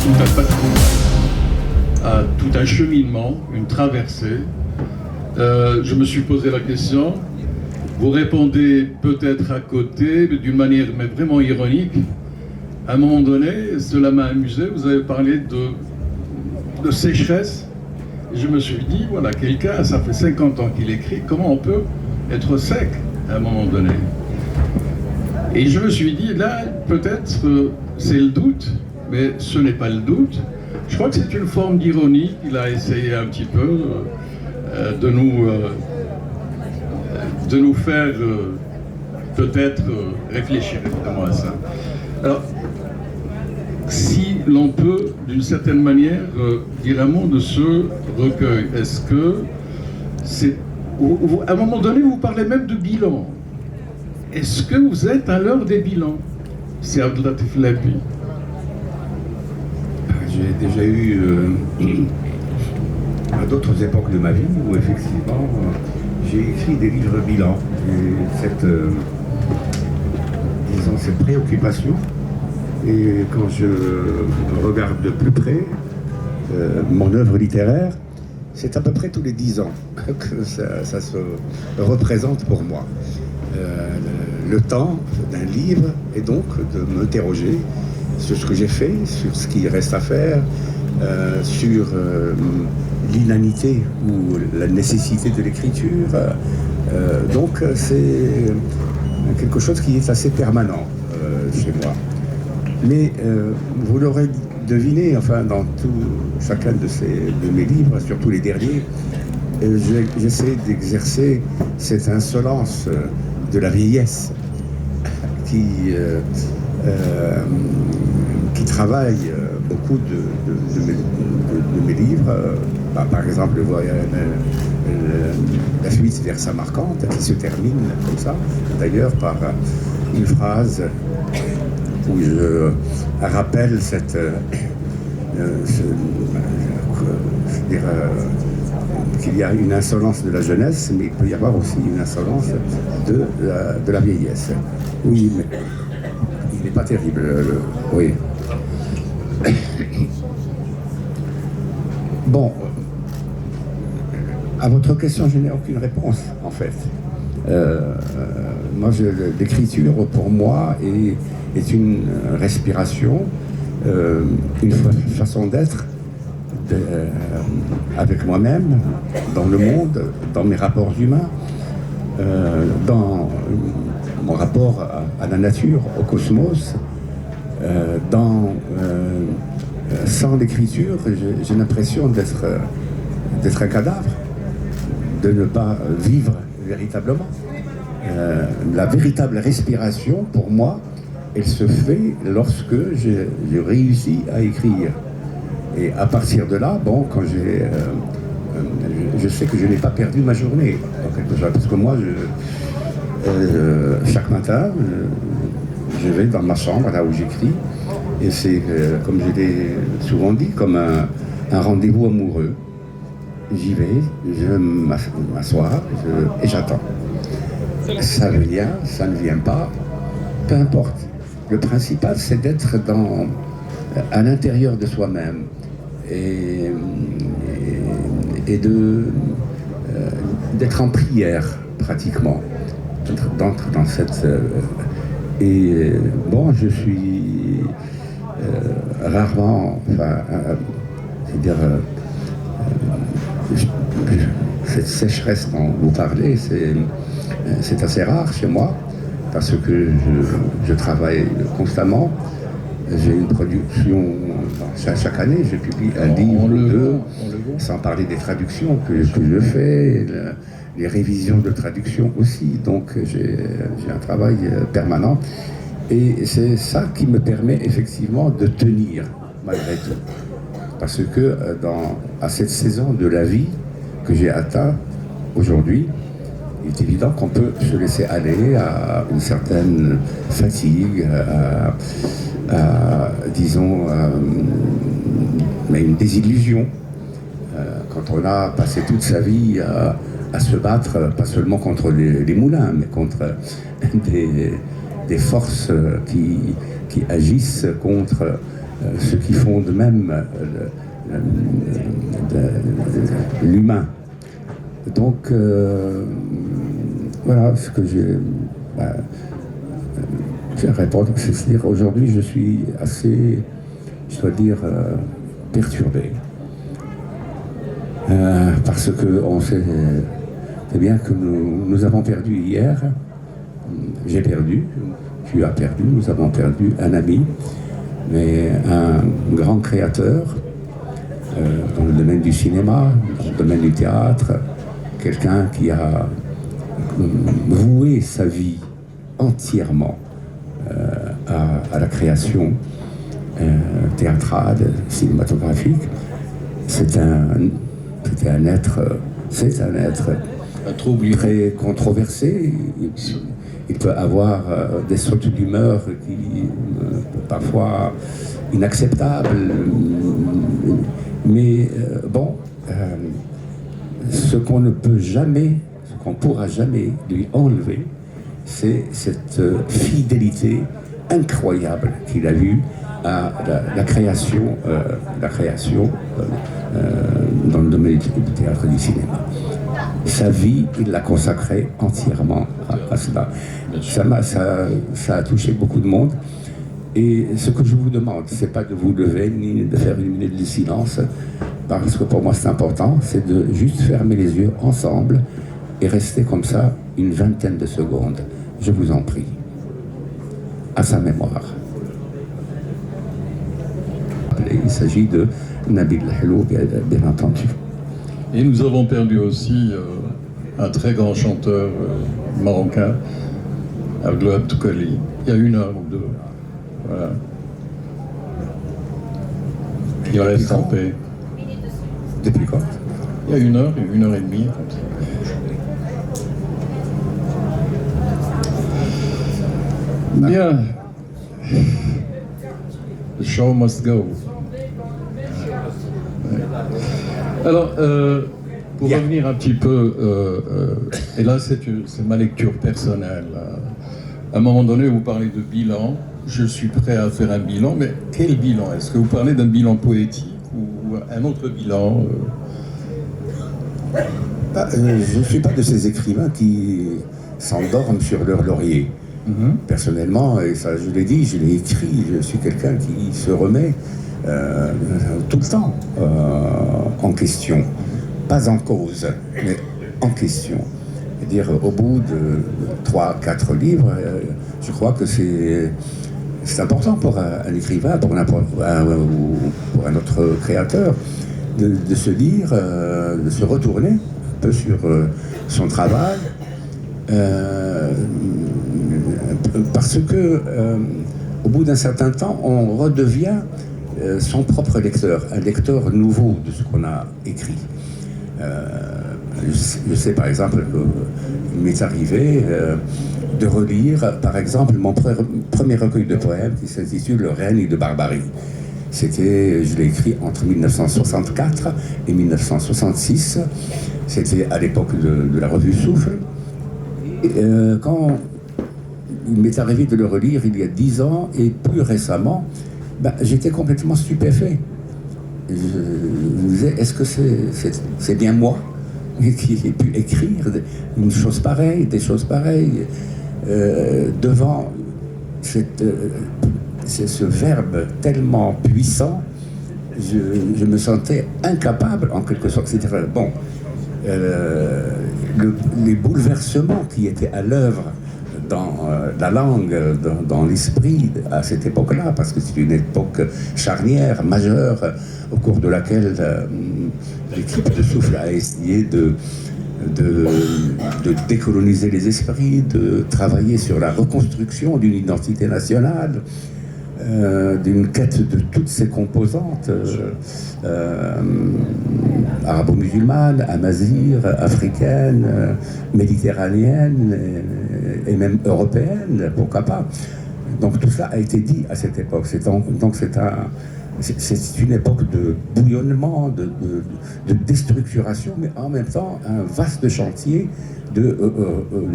tout un patrimoine, à tout un cheminement, une traversée. Je me suis posé la question, vous répondez peut-être à côté, mais d'une manière mais vraiment ironique. À un moment donné, cela m'a amusé, vous avez parlé de sécheresse. Et je me suis dit, voilà, quelqu'un, ça fait 50 ans qu'il écrit, comment on peut être sec à un moment donné? Et je me suis dit, là, peut-être c'est le doute, mais ce n'est pas le doute. Je crois que c'est une forme d'ironie qu'il a essayé un petit peu de nous faire peut-être réfléchir évidemment à ça. Alors, si l'on peut, d'une certaine manière, dire un mot de ce recueil, est-ce que c'est... À un moment donné, vous parlez même de bilan. Est-ce que vous êtes à l'heure des bilans, c'est Abdelatif Labi? J'ai déjà eu à d'autres époques de ma vie où effectivement j'ai écrit des livres bilans. Et cette préoccupation, et quand je regarde de plus près mon œuvre littéraire, c'est à peu près tous les 10 ans que ça se représente pour moi. Le temps d'un livre est donc de m'interroger sur ce que j'ai fait, sur ce qui reste à faire, sur l'inanité ou la nécessité de l'écriture. Donc c'est quelque chose qui est assez permanent chez moi. Mais vous l'aurez deviné, enfin dans chacun de mes livres, surtout les derniers, j'essaie d'exercer cette insolence de la vieillesse qui travaille beaucoup de mes livres. Par exemple, la fuite vers Samarcande, qui se termine comme ça, d'ailleurs par une phrase où je rappelle qu'il y a une insolence de la jeunesse, mais il peut y avoir aussi une insolence de la vieillesse. Oui, mais il n'est pas terrible. Oui. Bon, à votre question, je n'ai aucune réponse, en fait. Moi, l'écriture, pour moi, est une respiration, une façon d'être avec moi-même, dans le monde, dans mes rapports humains, dans mon rapport à la nature, au cosmos. Sans l'écriture, j'ai l'impression d'être un cadavre, de ne pas vivre véritablement. La véritable respiration, pour moi, elle se fait lorsque j'ai réussi à écrire. Et à partir de là, bon, quand je sais que je n'ai pas perdu ma journée, en quelque sorte, parce que moi, chaque matin, je vais dans ma chambre, là où j'écris, et c'est, comme je l'ai souvent dit, comme un rendez-vous amoureux. J'y vais, je m'assois et j'attends. Ça vient, ça ne vient pas, peu importe. Le principal, c'est d'être à l'intérieur de soi-même et d'être en prière, pratiquement. D'entrer dans cette... et bon, je suis rarement... Enfin, c'est-à-dire... cette sécheresse dont vous parlez, c'est assez rare chez moi, parce que je travaille constamment. J'ai une production, chaque année, je publie un livre ou deux, sans parler des traductions que je fais, les révisions de traduction aussi. Donc j'ai un travail permanent. Et c'est ça qui me permet effectivement de tenir, malgré tout. Parce que à cette saison de la vie que j'ai atteint aujourd'hui, il est évident qu'on peut se laisser aller à une certaine fatigue, disons, mais une désillusion. Quand on a passé toute sa vie à se battre, pas seulement contre les moulins, mais contre des forces qui agissent contre ce qui fonde même l'humain. Donc, voilà ce que j'ai à répondre. C'est-à-dire, aujourd'hui, je suis assez, je dois dire, perturbé. Parce que on sait bien que nous avons perdu hier. J'ai perdu, tu as perdu, nous avons perdu un ami, mais un grand créateur dans le domaine du cinéma, dans le domaine du théâtre, quelqu'un qui a voué sa vie entièrement à la création théâtrale, cinématographique. C'est un être très controversé. Il peut avoir des sautes d'humeur qui parfois inacceptables. Mais bon, ce qu'on ne peut jamais, ce qu'on ne pourra jamais lui enlever, c'est cette fidélité incroyable qu'il a eue à la création dans le domaine du théâtre et du cinéma. Sa vie, il l'a consacrée entièrement à cela. Ça a touché beaucoup de monde. Et ce que je vous demande, c'est pas de vous lever ni de faire une minute de silence, parce que pour moi c'est important, c'est de juste fermer les yeux ensemble et rester comme ça une vingtaine de secondes. Je vous en prie. À sa mémoire. Il s'agit de Nabil Hello, bien entendu. Et nous avons perdu aussi un très grand chanteur marocain, Abdelwahab Toukali, il y a 1 heure ou 2. Voilà. Il reste en paix. Depuis quand? Il y a 1 heure, 1 heure et demie, comme ça. Bien. The show must go. Ouais. Alors, pour revenir un petit peu, et là c'est ma lecture personnelle, à un moment donné vous parlez de bilan, je suis prêt à faire un bilan, mais quel bilan? Est-ce que vous parlez d'un bilan poétique ou un autre bilan Je ne suis pas de ces écrivains qui s'endorment sur leur laurier. Personnellement, et ça je l'ai dit, je l'ai écrit, je suis quelqu'un qui se remet tout le temps en question, pas en cause, mais en question. C'est-à-dire, au bout de 3-4 livres, je crois que c'est important pour un écrivain, pour un autre créateur, de se dire, de se retourner un peu sur son travail, parce que au bout d'un certain temps, on redevient son propre lecteur, un lecteur nouveau de ce qu'on a écrit. Je sais par exemple qu'il m'est arrivé de relire par exemple mon premier recueil de poèmes qui s'intitule Le règne de Barbarie. Je l'ai écrit entre 1964 et 1966. C'était à l'époque de la revue Souffle. Et, quand il m'est arrivé de le relire il y a 10 ans et plus récemment, j'étais complètement stupéfait. Je me disais, est-ce que c'est bien moi qui ai pu écrire des choses pareilles devant ce verbe tellement puissant, je me sentais incapable en quelque sorte. C'est-à-dire, bon, les bouleversements qui étaient à l'œuvre dans la langue, dans l'esprit à cette époque-là, parce que c'est une époque charnière, majeure, au cours de laquelle l'équipe de Souffle a essayé de décoloniser les esprits, de travailler sur la reconstruction d'une identité nationale, d'une quête de toutes ses composantes, arabo-musulmanes, amazighes, africaines, méditerranéennes et même européennes, pourquoi pas. Donc tout cela a été dit à cette époque. Donc c'est une époque de bouillonnement, de déstructuration, mais en même temps un vaste chantier de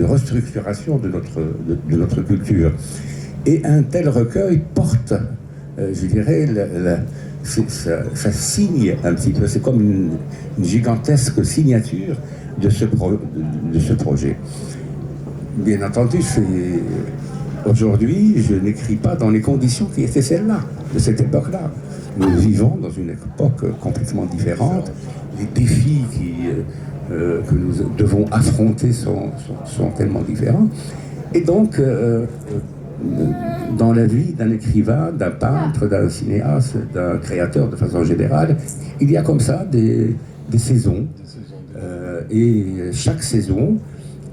restructuration de notre culture. Et un tel recueil porte je dirais, ça signe un petit peu, c'est comme une gigantesque signature de ce projet. Bien entendu, aujourd'hui, je n'écris pas dans les conditions qui étaient celles-là, de cette époque-là. Nous vivons dans une époque complètement différente. Les défis que nous devons affronter sont tellement différents. Et donc, dans la vie d'un écrivain, d'un peintre, d'un cinéaste, d'un créateur de façon générale, il y a comme ça des saisons. Et chaque saison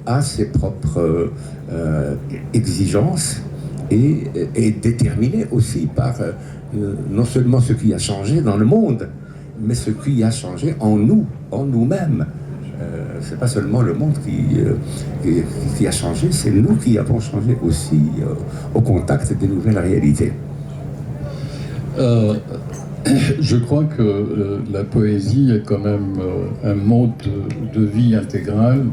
a ses propres exigences et est déterminée aussi par non seulement ce qui a changé dans le monde, mais ce qui a changé en nous, en nous-mêmes. C'est pas seulement le monde qui a changé, c'est nous qui avons changé aussi au contact des nouvelles réalités. Je crois que la poésie est quand même un mode de vie intégral.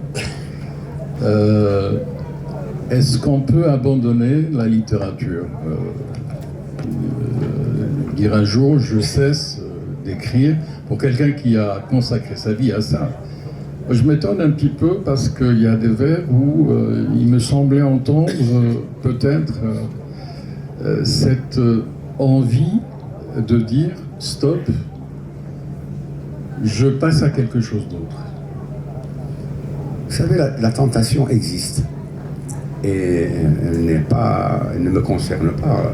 Est-ce qu'on peut abandonner la littérature, dire un jour je cesse d'écrire, pour quelqu'un qui a consacré sa vie à ça? Je m'étonne un petit peu parce qu'il y a des vers où il me semblait entendre peut-être cette envie de dire stop, je passe à quelque chose d'autre. Vous savez, la tentation existe. Et elle ne me concerne pas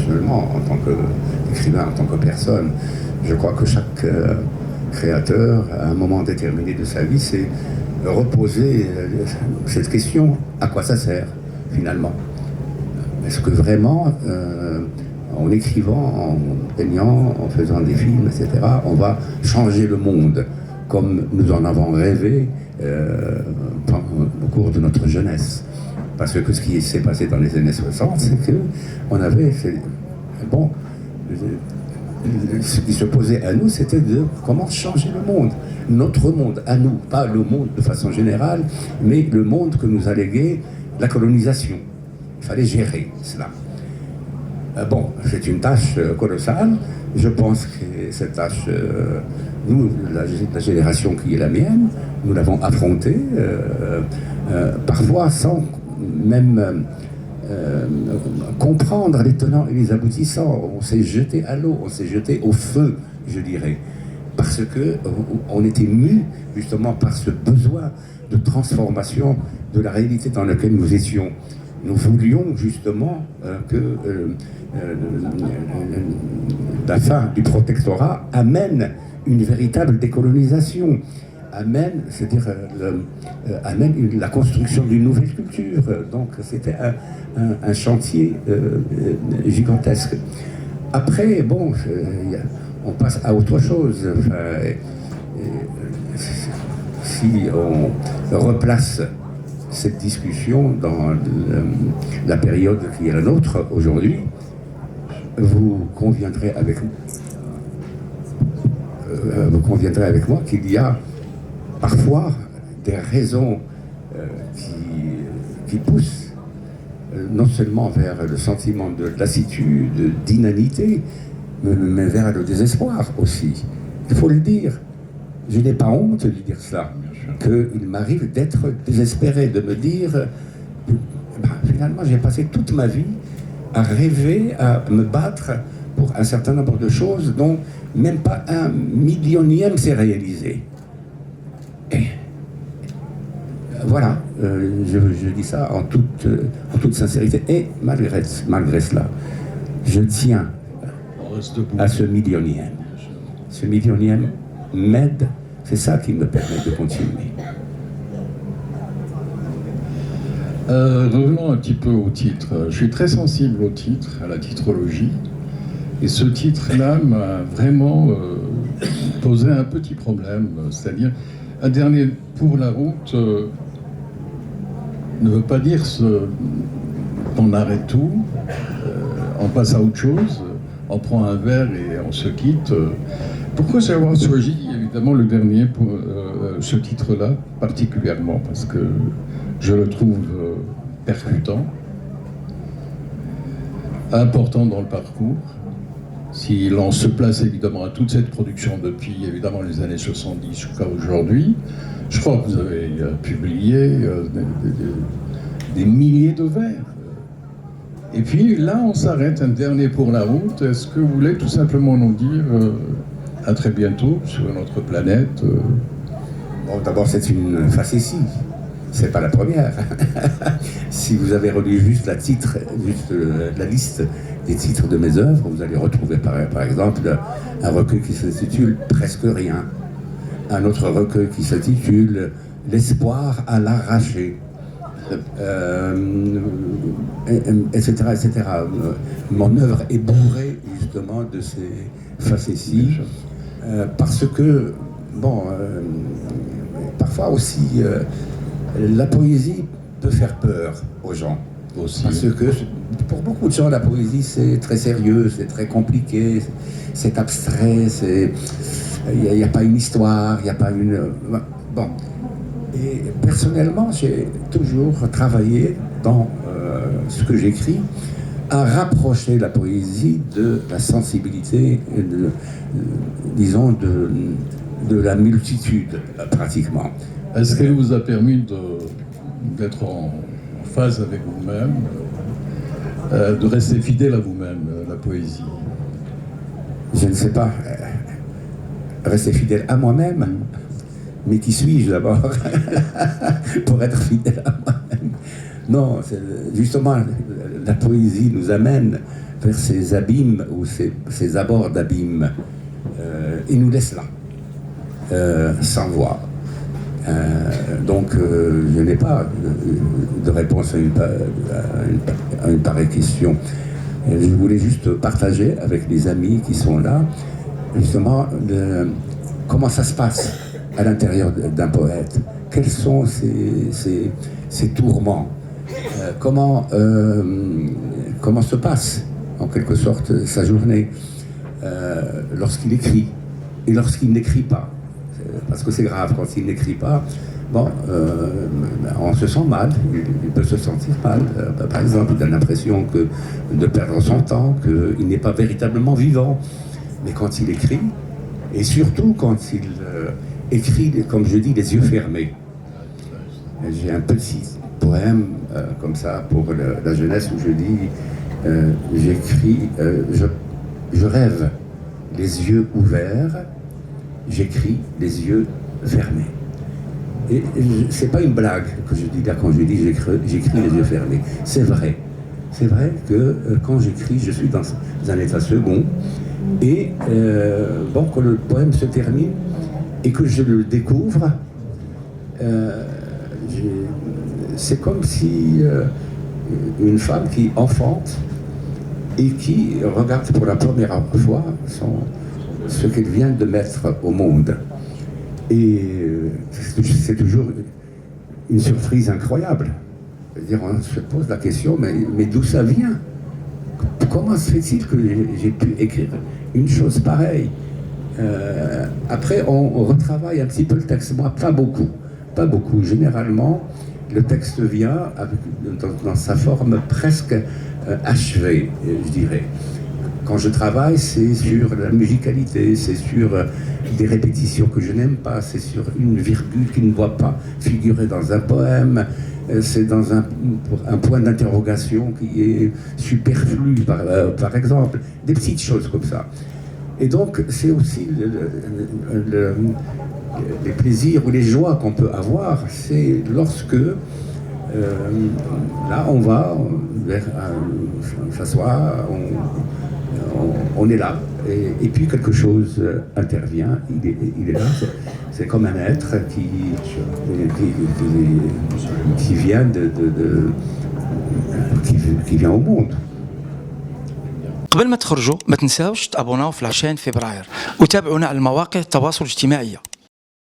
seulement en tant qu'écrivain, en tant que personne. Je crois que chaque créateur, à un moment déterminé de sa vie, c'est reposer cette question: à quoi ça sert finalement? Est-ce que vraiment, en écrivant, en peignant, en faisant des films, etc., on va changer le monde comme nous en avons rêvé au cours de notre jeunesse? Parce que ce qui s'est passé dans les années 60, c'est qu'on avait fait... Bon, ce qui se posait à nous, c'était de comment changer le monde. Notre monde, à nous, pas le monde de façon générale, mais le monde que nous a légué la colonisation. Il fallait gérer cela. Bon, c'est une tâche colossale. Je pense que cette tâche, nous, la génération qui est la mienne, nous l'avons affrontée, parfois sans même comprendre les tenants et les aboutissants. On s'est jeté à l'eau, on s'est jeté au feu, je dirais, parce que on était mus justement par ce besoin de transformation de la réalité dans laquelle nous étions. Nous voulions justement que la fin du protectorat amène une véritable décolonisation, amène la construction d'une nouvelle culture. Donc c'était un chantier gigantesque. Après, bon, on passe à autre chose. Si on replace cette discussion dans la période qui est la nôtre aujourd'hui, vous conviendrez avec moi qu'il y a parfois des raisons qui poussent non seulement vers le sentiment de lassitude, d'inanité, mais vers le désespoir aussi. Il faut le dire. Je n'ai pas honte de dire cela. Qu'il m'arrive d'être désespéré, de me dire finalement j'ai passé toute ma vie à rêver, à me battre pour un certain nombre de choses dont même pas un millionième s'est réalisé. Et voilà, je dis ça en toute sincérité. Et malgré cela, je tiens à ce millionième. Ce millionième m'aide. C'est ça qui me permet de continuer. Revenons un petit peu au titre. Je suis très sensible au titre, à la titrologie. Et ce titre-là m'a vraiment posé un petit problème. C'est-à-dire, un dernier pour la route ne veut pas dire qu'on arrête tout, on passe à autre chose, on prend un verre et on se quitte. Pourquoi c'est avoir choisi évidemment le dernier pour ce titre-là particulièrement? Parce que je le trouve percutant, important dans le parcours. si l'on se place évidemment à toute cette production depuis évidemment les années 70 jusqu'à aujourd'hui, je crois que vous avez publié des milliers de vers. Et puis là, on s'arrête, un dernier pour la route. Est-ce que vous voulez tout simplement nous dire à très bientôt sur notre planète Bon, d'abord, c'est une facétie. C'est pas la première. Si vous avez relu juste la liste des titres de mes œuvres, vous allez retrouver par exemple un recueil qui s'intitule Presque rien, un autre recueil qui s'intitule L'espoir à l'arraché, etc., etc. Mon œuvre est bourrée justement de ces facéties, parce que, bon, parfois aussi, la poésie peut faire peur aux gens. Aussi. Parce que pour beaucoup de gens, la poésie, c'est très sérieux, c'est très compliqué, c'est abstrait, il n'y a pas une histoire, il n'y a pas une... Bon. Et personnellement, j'ai toujours travaillé dans ce que j'écris à rapprocher la poésie de la sensibilité, disons, de la multitude, pratiquement. Est-ce qu'elle vous a permis d'être en phase avec vous-même, de rester fidèle à vous-même, la poésie? Je ne sais pas. Rester fidèle à moi-même. Mais qui suis-je d'abord pour être fidèle à moi-même? Non, justement, la poésie nous amène vers ces abîmes ou ces abords d'abîmes et nous laisse là, sans voix. Donc, je n'ai pas de réponse à une pareille question. Je voulais juste partager avec les amis qui sont là, justement, comment ça se passe à l'intérieur d'un poète. Quels sont ses tourments, comment se passe, en quelque sorte, sa journée lorsqu'il écrit et lorsqu'il n'écrit pas. Parce que c'est grave, quand il n'écrit pas, bon, on se sent mal, il peut se sentir mal. Par exemple, il a l'impression de perdre son temps, qu'il n'est pas véritablement vivant. Mais quand il écrit, et surtout quand il écrit, comme je dis, les yeux fermés. J'ai un petit poème comme ça pour la jeunesse où je dis, j'écris, je rêve les yeux ouverts, j'écris les yeux fermés. Et c'est pas une blague que je dis là quand je dis j'écris les yeux fermés. C'est vrai. C'est vrai que quand j'écris, je suis dans un état second. Et bon, quand le poème se termine et que je le découvre, c'est comme si une femme qui enfante et qui regarde pour la première fois ce qu'elle vient de mettre au monde. Et c'est toujours une surprise incroyable. C'est-à-dire, on se pose la question, mais d'où ça vient? Comment se fait-il que j'ai pu écrire une chose pareille? Après, on retravaille un petit peu le texte. Moi, pas beaucoup. Généralement, le texte vient dans sa forme presque achevée, je dirais. Quand je travaille, c'est sur la musicalité, c'est sur des répétitions que je n'aime pas, c'est sur une virgule qui ne doit pas figurer dans un poème, c'est dans un point d'interrogation qui est superflu, par exemple, des petites choses comme ça. Et donc, c'est aussi les plaisirs ou les joies qu'on peut avoir, c'est lorsque, là, on va s'asseoir, on est là, et puis quelque chose intervient, il est là, c'est comme un être qui vient qui vient au monde. قبل ما تخرجوا ما تنساوش تابوناو في العشرين فبراير وتابعونا على المواقع التواصل الاجتماعي.